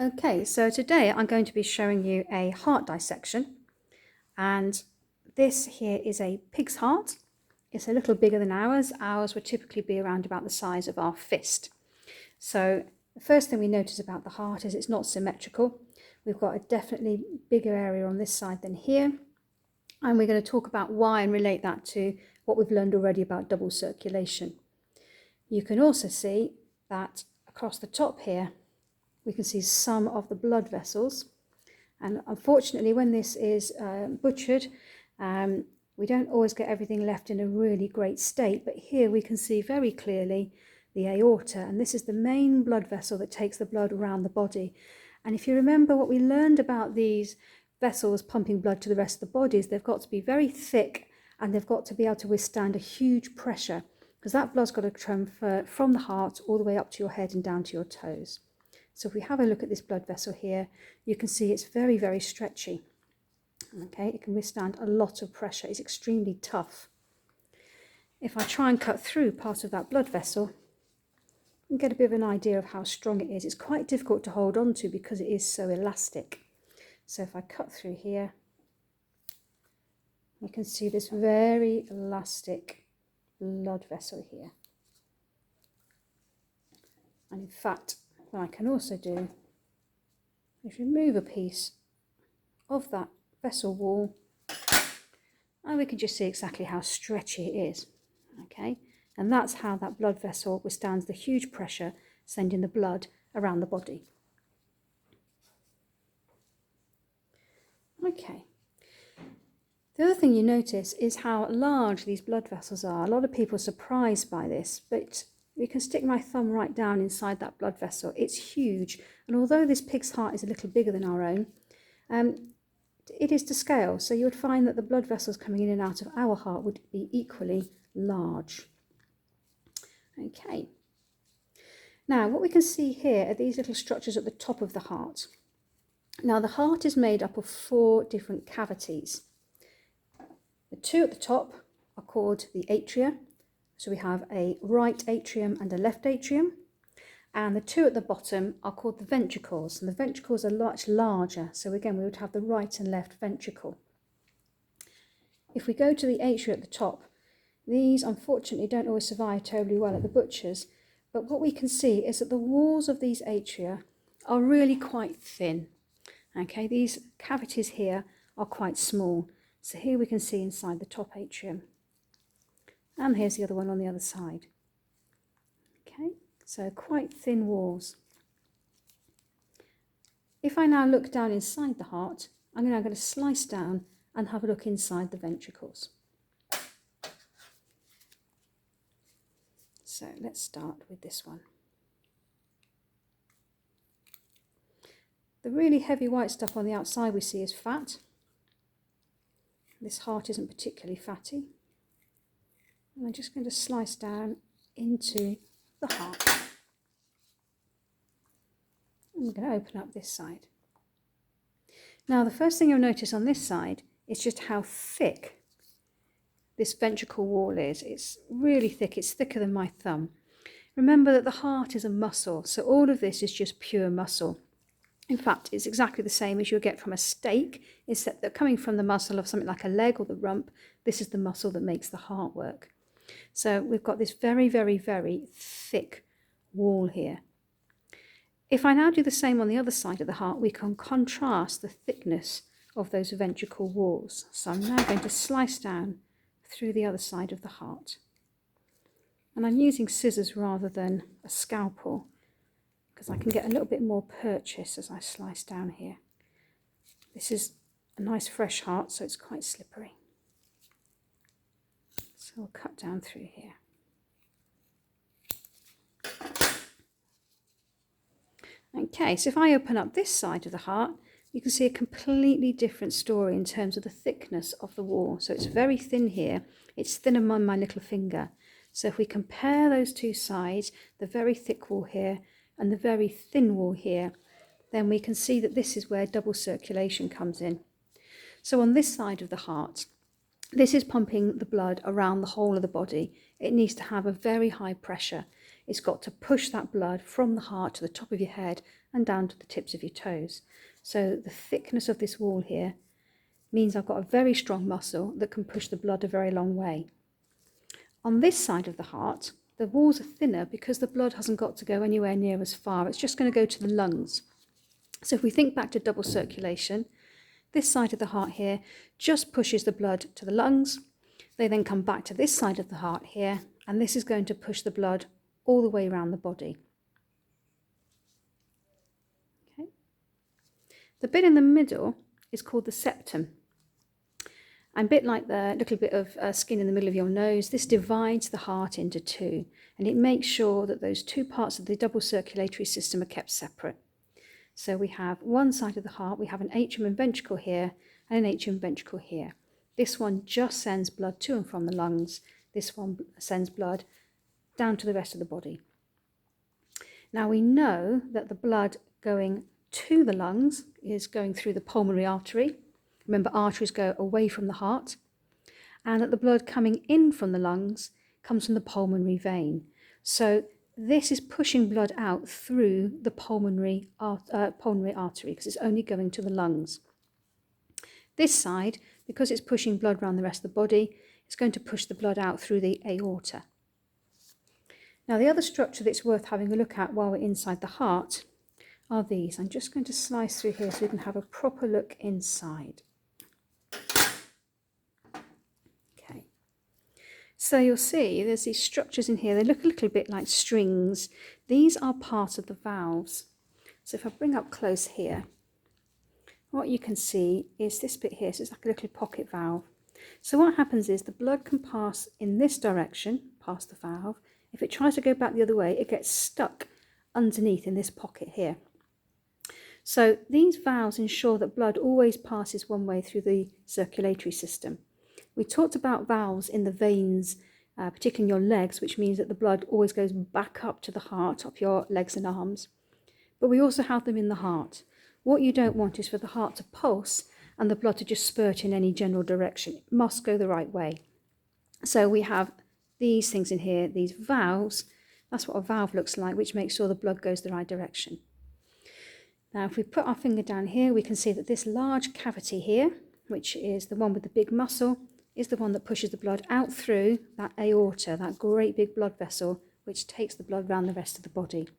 Okay, so today I'm going to be showing you a heart dissection, and this here is a pig's heart. It's a little bigger than ours. Ours would typically be around about the size of our fist. So the first thing we notice about the heart is it's not symmetrical. We've got a definitely bigger area on this side than here, and we're going to talk about why and relate that to what we've learned already about double circulation. You can also see that across the top here we can see some of the blood vessels, and unfortunately when this is butchered, we don't always get everything left in a really great state, but here we can see very clearly the aorta, and this is the main blood vessel that takes the blood around the body. And if you remember what we learned about these vessels pumping blood to the rest of the body, is they've got to be very thick and they've got to be able to withstand a huge pressure, because that blood's got to transfer from the heart all the way up to your head and down to your toes. So if we have a look at this blood vessel here, you can see it's very, very stretchy. Okay, it can withstand a lot of pressure. It's extremely tough. If I try and cut through part of that blood vessel, you can get a bit of an idea of how strong it is. It's quite difficult to hold on to because it is so elastic. So if I cut through here, you can see this very elastic blood vessel here. And in fact, what I can also do is remove a piece of that vessel wall, and we can just see exactly how stretchy it is. Okay, and that's how that blood vessel withstands the huge pressure sending the blood around the body. Okay, the other thing you notice is how large these blood vessels are. A lot of people are surprised by this, but you can stick my thumb right down inside that blood vessel. It's huge, and although this pig's heart is a little bigger than our own, it is to scale, so you would find that the blood vessels coming in and out of our heart would be equally large. Okay, now what we can see here are these little structures at the top of the heart. Now the heart is made up of 4 different cavities. The 2 at the top are called the atria. So we have a right atrium and a left atrium, and the 2 at the bottom are called the ventricles, and the ventricles are much larger, so again we would have the right and left ventricle. If we go to the atria at the top, these unfortunately don't always survive terribly well at the butchers, but what we can see is that the walls of these atria are really quite thin. Okay, these cavities here are quite small, so here we can see inside the top atrium. And here's the other one on the other side. Okay, so quite thin walls. If I now look down inside the heart, I'm now going to slice down and have a look inside the ventricles. So let's start with this one. The really heavy white stuff on the outside we see is fat. This heart isn't particularly fatty. And I'm just going to slice down into the heart. And we're going to open up this side. Now the first thing you'll notice on this side is just how thick this ventricle wall is. It's really thick, it's thicker than my thumb. Remember that the heart is a muscle, so all of this is just pure muscle. In fact, it's exactly the same as you'll get from a steak, except that coming from the muscle of something like a leg or the rump, this is the muscle that makes the heart work. So we've got this very, very, very thick wall here. If I now do the same on the other side of the heart, we can contrast the thickness of those ventricle walls. So I'm now going to slice down through the other side of the heart. And I'm using scissors rather than a scalpel, because I can get a little bit more purchase as I slice down here. This is a nice fresh heart, so it's quite slippery. So we'll cut down through here. Okay, so if I open up this side of the heart, you can see a completely different story in terms of the thickness of the wall. So it's very thin here, it's thinner than my little finger. So if we compare those 2 sides, the very thick wall here and the very thin wall here, then we can see that this is where double circulation comes in. So on this side of the heart, this is pumping the blood around the whole of the body. It needs to have a very high pressure. it's got to push that blood from the heart to the top of your head and down to the tips of your toes. So the thickness of this wall here means I've got a very strong muscle that can push the blood a very long way. On this side of the heart, the walls are thinner because the blood hasn't got to go anywhere near as far. It's just going to go to the lungs. So if we think back to double circulation, this side of the heart here just pushes the blood to the lungs. They then come back to this side of the heart here, and this is going to push the blood all the way around the body. Okay. The bit in the middle is called the septum. And a bit like the little bit of skin in the middle of your nose, this divides the heart into two, and it makes sure that those two parts of the double circulatory system are kept separate. So we have one side of the heart, we have an atrium and ventricle here, and an atrium and ventricle here. This one just sends blood to and from the lungs. This one sends blood down to the rest of the body. Now we know that the blood going to the lungs is going through the pulmonary artery. Remember, arteries go away from the heart, and that the blood coming in from the lungs comes from the pulmonary vein. So this is pushing blood out through the pulmonary artery because it's only going to the lungs. This side, because it's pushing blood around the rest of the body, it's going to push the blood out through the aorta. Now the other structure that's worth having a look at while we're inside the heart are these. I'm just going to slice through here so we can have a proper look inside. So you'll see there's these structures in here. They look a little bit like strings. These are part of the valves. So if I bring up close here, what you can see is this bit here. So it's like a little pocket valve. So what happens is the blood can pass in this direction, past the valve. If it tries to go back the other way, it gets stuck underneath in this pocket here. So these valves ensure that blood always passes one way through the circulatory system. We talked about valves in the veins, particularly in your legs, which means that the blood always goes back up to the heart, up your legs and arms. But we also have them in the heart. What you don't want is for the heart to pulse and the blood to just spurt in any general direction. It must go the right way. So we have these things in here, these valves. That's what a valve looks like, which makes sure the blood goes the right direction. Now, if we put our finger down here, we can see that this large cavity here, which is the one with the big muscle, is the one that pushes the blood out through that aorta, that great big blood vessel, which takes the blood around the rest of the body.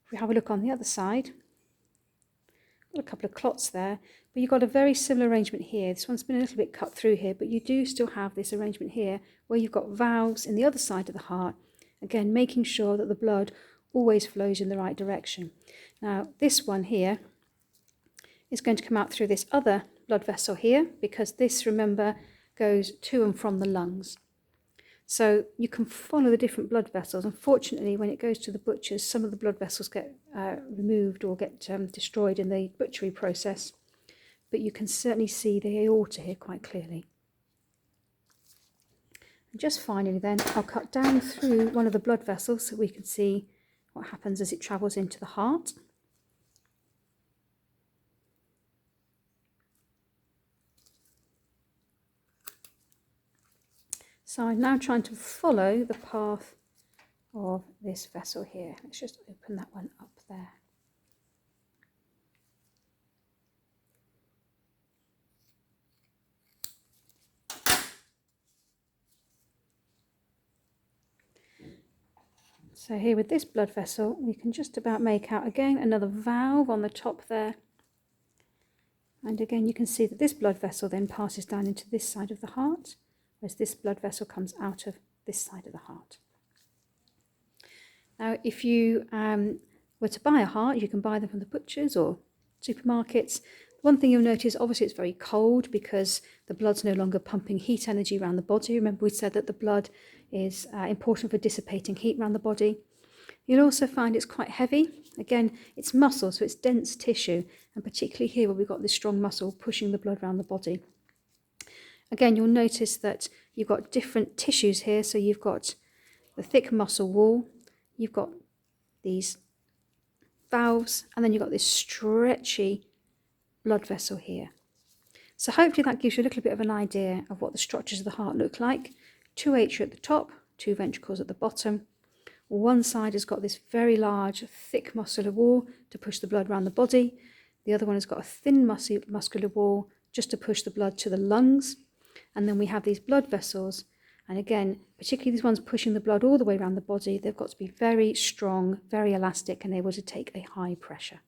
If we have a look on the other side, got a couple of clots there, but you've got a very similar arrangement here. This one's been a little bit cut through here, but you do still have this arrangement here where you've got valves in the other side of the heart, again making sure that the blood always flows in the right direction. Now this one here is going to come out through this other blood vessel here, because this, remember, goes to and from the lungs. So you can follow the different blood vessels. Unfortunately, when it goes to the butchers, some of the blood vessels get removed or get destroyed in the butchery process, but you can certainly see the aorta here quite clearly. And just finally then, I'll cut down through one of the blood vessels so we can see what happens as it travels into the heart. So I'm now trying to follow the path of this vessel here. Let's just open that one up there. So here with this blood vessel, we can just about make out again another valve on the top there. And again, you can see that this blood vessel then passes down into this side of the heart, whereas this blood vessel comes out of this side of the heart. Now, if you were to buy a heart, you can buy them from the butchers or supermarkets. One thing you'll notice, obviously it's very cold because the blood's no longer pumping heat energy around the body. Remember we said that the blood is important for dissipating heat around the body. You'll also find it's quite heavy. Again, it's muscle, so it's dense tissue, and particularly here where we've got this strong muscle pushing the blood around the body. Again, you'll notice that you've got different tissues here. So you've got the thick muscle wall, you've got these valves, and then you've got this stretchy blood vessel here. So hopefully that gives you a little bit of an idea of what the structures of the heart look like. 2 atria at the top, 2 ventricles at the bottom. One side has got this very large, thick muscular wall to push the blood around the body. The other one has got a thin muscular wall just to push the blood to the lungs. And then we have these blood vessels. And again, particularly these ones pushing the blood all the way around the body, they've got to be very strong, very elastic, and able to take a high pressure.